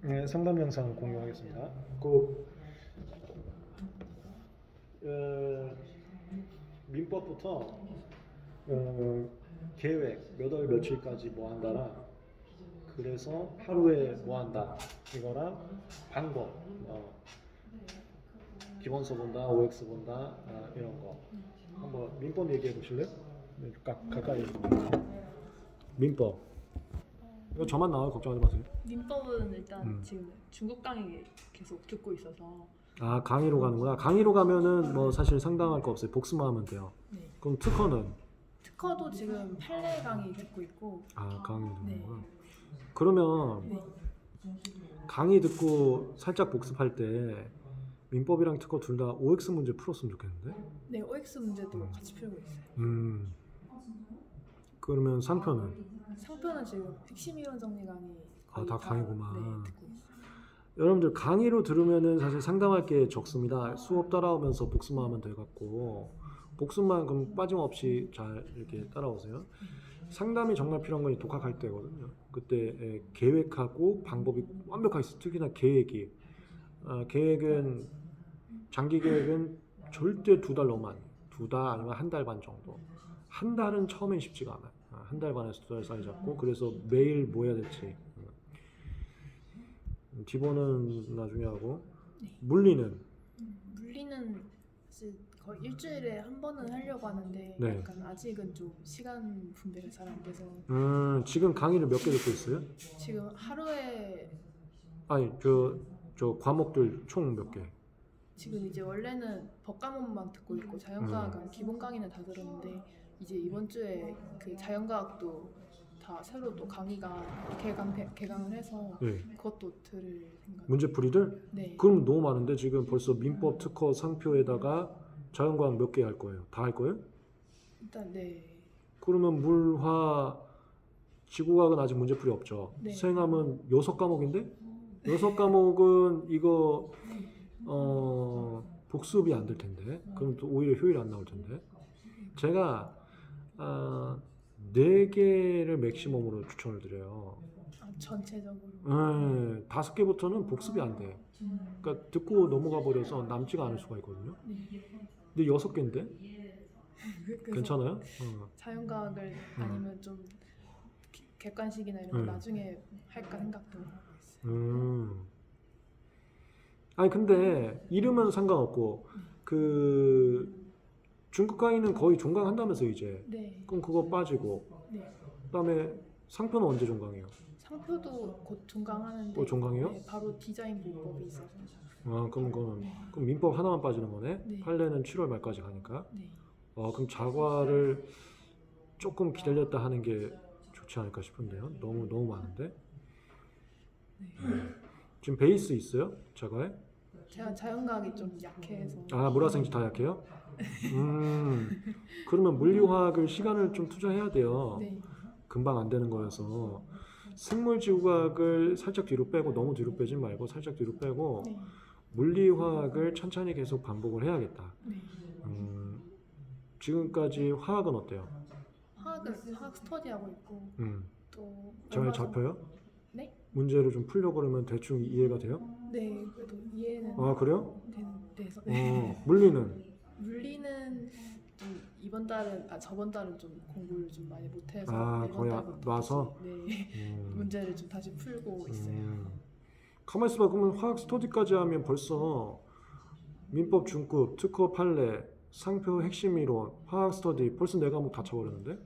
네, 상담 영상 공유하겠습니다. 어, 민법부터 계획 몇 월 며칠까지 뭐 한다랑 그래서 하루에 뭐 한다 이거랑 방법 기본서 본다, OX 본다 이런 거 한번 민법 얘기해 보실래요? 네, 가까이 민법 이거 저만 나와요. 걱정하지 마세요. 민법은 일단 지금 중국 강의 계속 듣고 있어서. 아, 강의로 가는구나. 강의로 가면은 뭐 사실 상담할 거 없어요. 복습만 하면 돼요. 네. 그럼 특허는? 특허도 지금 판례 강의 듣고 있고. 아, 강의 네. 듣는구나. 그러면 네. 강의 듣고 살짝 복습할 때 민법이랑 특허 둘 다 OX 문제 풀었으면 좋겠는데? 네, OX 문제도 같이 풀고 있어요. 그러면 상표는? 상표는 지금 핵심 이론 정리 강의 아, 다 강의구만. 네, 듣고 있어요. 여러분들 강의로 들으면은 사실 상담할 게 적습니다. 수업 따라오면서 복습만 하면 돼갖고 복습만 그럼 빠짐없이 잘 이렇게 따라오세요. 상담이 정말 필요한 건 독학할 때거든요. 그때 계획하고 방법이 완벽하게 있어요. 특히나 계획이 계획은 장기 계획은 절대 2달 넘으면 안 돼요. 2달 아니면 1달 반 정도. 1달은 처음엔 쉽지가 않아요. 1달 반에서 2달 사이 잡고 그래서 매일 뭐 해야 될지 기본은 나중에 하고. 네. 물리는 사실 거의 일주일에 한 번은 하려고 하는데 네. 약간 아직은 좀 시간 분배가 잘 안 돼서. 지금 강의를 몇 개 듣고 있어요? 지금 하루에 아니 저 과목들 총 몇 개? 지금 이제 원래는 법 과목만 듣고 있고 자연과학은 기본 강의는 다 들었는데 이제 이번 주에 그 자연과학도 다 새로 또 강의가 개강을 해서 네. 그것도 들을 생각. 문제풀이들? 네. 그럼 너무 많은데 지금 벌써 민법 특허 상표에다가 자연과학 몇 개 할 거예요? 다 할 거예요? 일단 네. 그러면 물화 지구과학은 아직 문제풀이 없죠. 네. 수행하면 6과목인데 6과목은 이거 복습이 안 될 텐데 그럼 또 오히려 효율이 안 나올 텐데 제가 4개를 맥시멈으로 추천을 드려요. 전체적으로. 네, 5개부터는 복습이 안 돼. 그러니까 듣고 넘어가 버려서 남지가 않을 수가 있거든요. 네. 근데 6개인데 그래서 괜찮아요? 자연과학을 아니면 좀 객관식이나 이런 거 나중에 할까 생각도 하고 있어요. 아니 근데 이름은 상관없고 그 중급 강의는 거의 종강한다면서 이제. 네. 그럼 그거 빠지고 네. 그다음에 상표는 언제 종강해요? 상표도 곧 종강하는데. 종강해요? 네, 바로 디자인 문법이 있어서. 그럼 민법 하나만 빠지는 거네? 네. 판례는 7월 말까지 가니까. 네. 그럼 자과를 조금 기다렸다 하는 게 좋지 않을까 싶은데요. 너무 많은데. 네. 지금 베이스 있어요? 자과에? 제가 자연과학이 좀 약해서. 물화생지 다 약해요? 그러면 물리화학을 시간을 좀 투자해야 돼요. 네. 금방 안 되는 거여서 생물지구과학을 살짝 뒤로 빼고 너무 뒤로 빼지 말고 살짝 뒤로 빼고 네. 물리화학을 천천히 계속 반복을 해야겠다. 네. 지금까지 화학은 어때요? 화학은 화학 스터디하고 있고 또 잘 잡혀요? 네? 문제를 좀 풀려고 그러면 대충 이해가 돼요? 네, 그래도 이해는 그래요? 돼서. 네. 물리는? 물리는 좀 이번 달은 저번 달은 좀 공부를 좀 많이 못해서 이번 거의 달부터 놔서? 다시, 네. 문제를 좀 다시 풀고 있어요. 가만히 있어봐. 그러면 화학 스터디까지 하면 벌써 민법 중급, 특허 판례, 상표 핵심 이론, 화학 스터디 벌써 4과목 다 쳐버렸는데?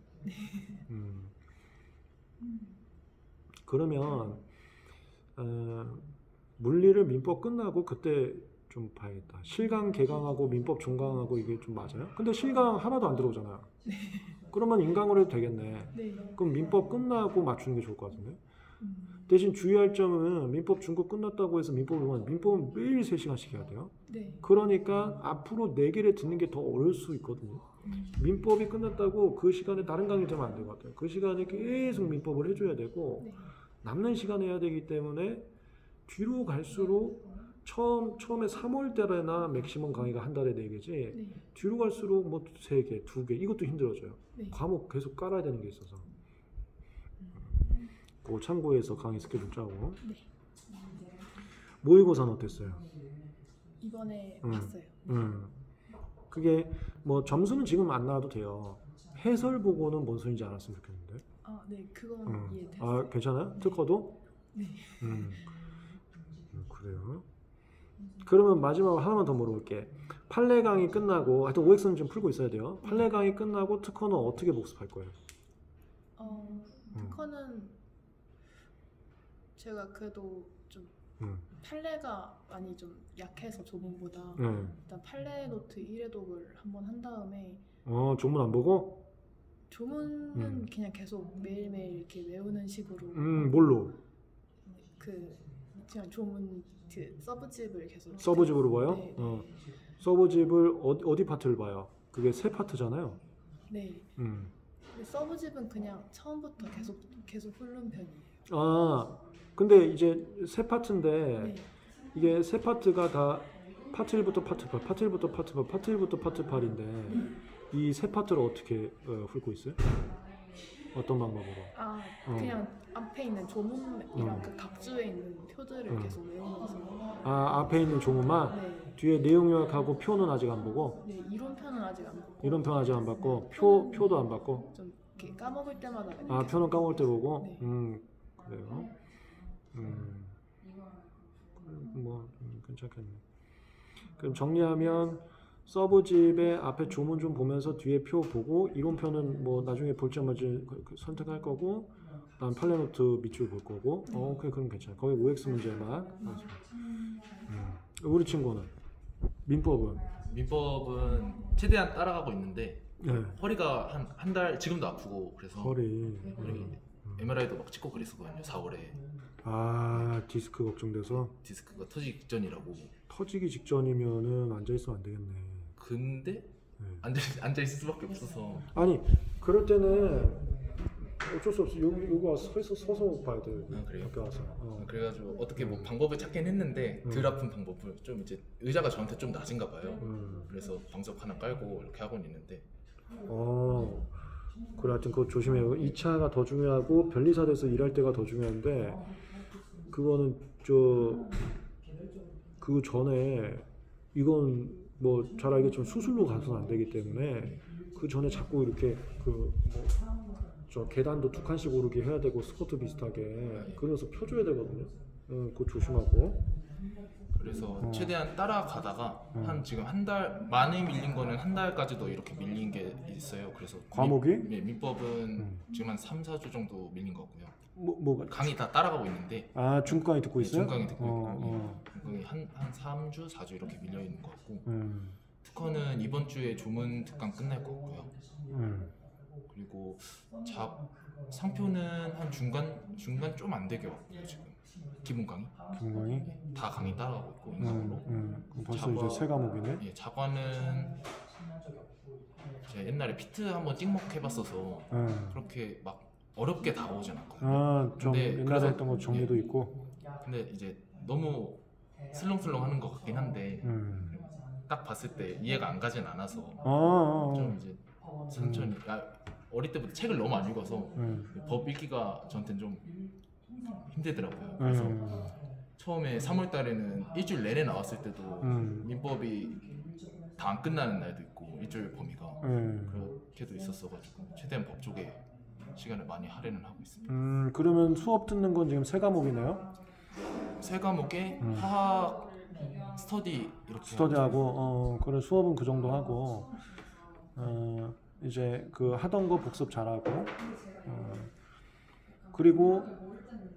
그러면 물리를 민법 끝나고 그때 좀 봐야겠다. 실강 개강하고 민법 종강하고 이게 좀 맞아요? 근데 실강 하나도 안 들어오잖아요. 그러면 인강으로 해도 되겠네. 네. 그럼 민법 끝나고 맞추는 게 좋을 것 같은데. 대신 주의할 점은 민법 중급 끝났다고 해서 민법은 매일 3시간씩 해야 돼요. 네. 그러니까 앞으로 4개를 듣는 게 더 어려울 수 있거든요. 민법이 끝났다고 그 시간에 다른 강의 들으면 안 될 것 같아요. 그 시간에 계속 민법을 해줘야 되고 네. 남는 시간에 해야 되기 때문에 뒤로 갈수록 처음에 3월 달에나 맥시멈 강의가 한 달에 4개지 네. 뒤로 갈수록 뭐 3개, 2개 이것도 힘들어져요. 네. 과목 계속 깔아야 되는 게 있어서 그거 참고해서 강의 스케줄 짜고. 네. 모의고사는 어땠어요? 이번에 음. 봤어요. 그게 뭐 점수는 지금 안 나와도 돼요. 해설 보고는 뭔 소리인지 알았으면 좋겠는데. 아, 네, 그건 아, 이해됐어요. 괜찮아요? 특허도? 네. 그래요. 그러면 마지막으로 하나만 더 물어볼게. 판례 강의 끝나고 하여튼 OX는 좀 풀고 있어야 돼요. 판례 강의 끝나고 특허는 어떻게 복습할 거예요? 특허는 제가 그래도 좀 음. 판례가 많이 좀 약해서 조문보다 네. 일단 판례 노트 1회독을 한번 한 다음에 조문 안 보고? 조문은 그냥 계속 매일매일 이렇게 외우는 식으로 뭘로? 그냥 조문 그 서브집을 계속 서브집으로 봐요? 네, 서브집을 어디 파트를 봐요? 그게 세 파트잖아요. 네. 근데 서브집은 그냥 처음부터 계속 훑는 편이에요. 근데 이제 세 파트인데 네. 이게 세 파트가 다 파트 1부터 파트 8, 파트 1부터 파트 8, 파트 1부터 파트 8인데 이 세 파트를 어떻게 훑고 있어요? 어떤 방법으로? 그냥 앞에 있는 조문이랑 그 각주에 있는 표들을 계속 외우면서 앞에 있는 조문만? 네. 뒤에 내용 요약하고 표는 아직 안 보고? 네, 이론편은 아직 안 보고 이론편 아직 안 받고 표도 안 받고? 좀 이렇게 까먹을 때마다 표는 까먹을 때 보고? 네. 그래요? 괜찮겠네. 그럼 정리하면 서브집의 앞에 조문 좀 보면서 뒤에 표 보고 이론편은 뭐 나중에 볼지 말지 선택할 거고 다음 판례노트 밑줄 볼 거고 그럼 괜찮아. 거기 OX 문제만 우리 친구는 민법은 최대한 따라가고 있는데 네. 허리가 한 달 지금도 아프고 그래서 허리 MRI도 막 찍고 그랬었거든요. 4월에 디스크 걱정돼서 디스크가 터지기 직전이라고. 터지기 직전이면은 앉아있으면 안 되겠네. 근데 앉아 있을 수밖에 없어서. 아니 그럴 때는 어쩔 수 없어. 여기 와서 서서 봐야 돼. 그래요? 밖에 와서. 그래가지고 어떻게 뭐 방법을 찾긴 했는데 덜 아픈 방법을 좀 이제 의자가 저한테 좀 낮은가 봐요. 그래서 방석 하나 깔고 이렇게 하고는 있는데. 그래 하여튼 그거 조심해요. 2차가 더 중요하고 변리사대에서 일할 때가 더 중요한데 그거는 그 전에 이건 뭐 잘 알겠지만 수술로 가서는 안 되기 때문에 그 전에 자꾸 이렇게 저 계단도 2칸씩 오르게 해야 되고 스쿼트 비슷하게 그러면서 펴줘야 되거든요. 그거 조심하고. 그래서 최대한 따라가다가 지금 한 달 많이 밀린 거는 한 달까지도 이렇게 밀린 게 있어요. 그래서 과목이? 민법은 지금 한 3, 4주 정도 밀린 거고요. 뭐가? 강의 다 따라가고 있는데. 중국 강의 듣고 있어요? 중국 강의 듣고 있고 강의 한 3주, 4주 이렇게 밀려 있는 것 같고. 특허는 이번 주에 조문 특강 끝날 것 같고요. 그리고 상표는 한 중간 좀 안 되게 왔고요 지금. 기본 강의? 다 강의 따라가고 있고 인강으로. 그럼 벌써 이제 세 과목이네? 예, 자과는 제가 옛날에 피트 한번 찍먹해봤어서 그렇게 막 어렵게 다가오진 않거든요. 좀 근데 옛날에 그래서- 했던 거 정리도 있고. 근데 이제 너무 슬렁슬렁 하는 것 같긴 한데 딱 봤을 때 이해가 안 가진 않아서 좀 이제 천천히 어릴 때부터 책을 너무 안 읽어서 법 읽기가 저한테는 좀 힘들더라고요. 그래서 처음에 3월 달에는 일주일 내내 나왔을 때도 민법이 다 안 끝나는 날도 있고 일주일 범위가 그렇게도 있었어가지고 최대한 법 쪽에 시간을 많이 할애는 하고 있습니다. 그러면 수업 듣는 건 지금 세 과목이네요? 세 과목에 화학, 스터디 이렇게 스터디하고 그래 수업은 그 정도 하고 이제 그 하던 거 복습 잘하고 그리고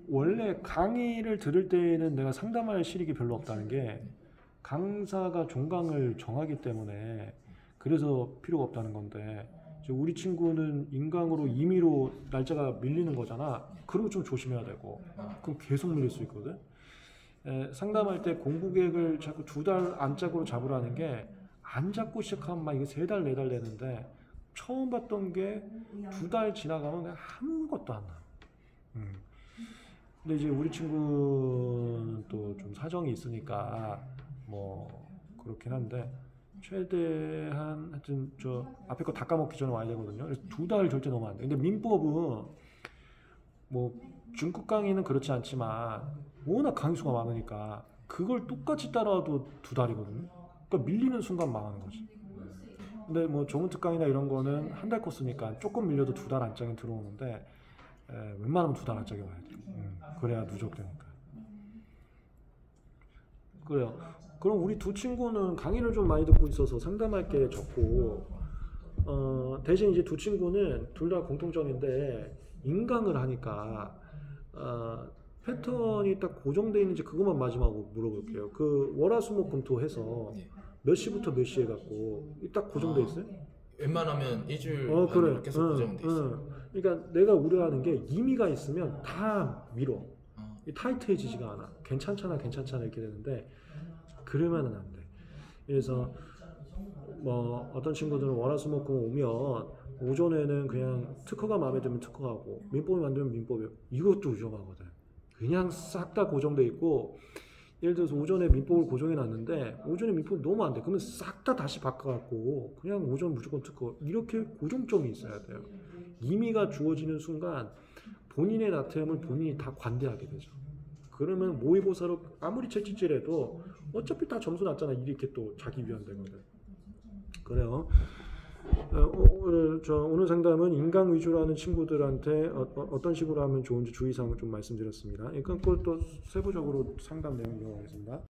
원래 강의를 들을 때는 내가 상담할 실익이 별로 없다는 게 강사가 종강을 정하기 때문에 그래서 필요가 없다는 건데 이제 우리 친구는 인강으로 임의로 날짜가 밀리는 거잖아. 그런 거 좀 조심해야 되고 그럼 계속 밀릴 수 있거든. 상담할 때 공부 계획을 자꾸 2달 안짝으로 잡으라는 게 안 잡고 시작하면 막 이게 3달 4달 되는데 처음 봤던 게 2달 지나가면 그냥 아무것도 안 나. 근데 이제 우리 친구는 또 좀 사정이 있으니까 뭐 그렇긴 한데 최대한 하여튼 저 앞에 거 다 까먹기 전에 와야 되거든요. 그래서 2달 절대 넘으면 안 돼. 근데 민법은 뭐 중급 강의는 그렇지 않지만 워낙 강의 수가 많으니까 그걸 똑같이 따라와도 2달이거든요. 그러니까 밀리는 순간 망하는 거지. 근데 뭐 좋은 특강이나 이런 거는 한 달 코스니까 조금 밀려도 2달 안짝에 들어오는데 웬만하면 2달 안짝에 와야 돼. 그래야 누적되니까. 그래요. 그럼 우리 두 친구는 강의를 좀 많이 듣고 있어서 상담할 게 적고 대신 이제 두 친구는 둘 다 공통점인데 인강을 하니까 패턴이 딱 고정되어 있는지 그것만 마지막으로 물어볼게요. 그 월화수목금토 해서 네. 몇 시부터 몇 시에 갖고 딱 고정돼 있어요? 웬만하면 일주일 그래. 안으로 계속 고정돼 있어요. 그러니까 내가 우려하는 게 임의가 있으면 다 밀어. 어. 타이트해지지가 않아. 괜찮잖아 이렇게 되는데 그러면은 안 돼. 그래서 뭐 어떤 친구들은 월화수목금 오면 오전에는 그냥 특허가 마음에 들면 특허하고 민법이 만들면 민법이 이것도 위험하거든. 그냥 싹 다 고정돼 있고 예를 들어서 오전에 민법을 고정해 놨는데 오전에 민법이 너무 안 돼. 그러면 싹 다 다시 바꿔갖고 그냥 오전 무조건 특허 이렇게 고정점이 있어야 돼요. 임의가 주어지는 순간 본인의 나태함을 본인이 다 관대하게 되죠. 그러면 모의고사로 아무리 채찍질해도 어차피 다 점수 났잖아. 이렇게 또 자기 위안되거든. 그래요. 오늘 상담은 인강 위주로 하는 친구들한테 어떤 식으로 하면 좋은지 주의사항을 좀 말씀드렸습니다. 그러니까 그걸 또 세부적으로 상담 내용 이어가겠습니다.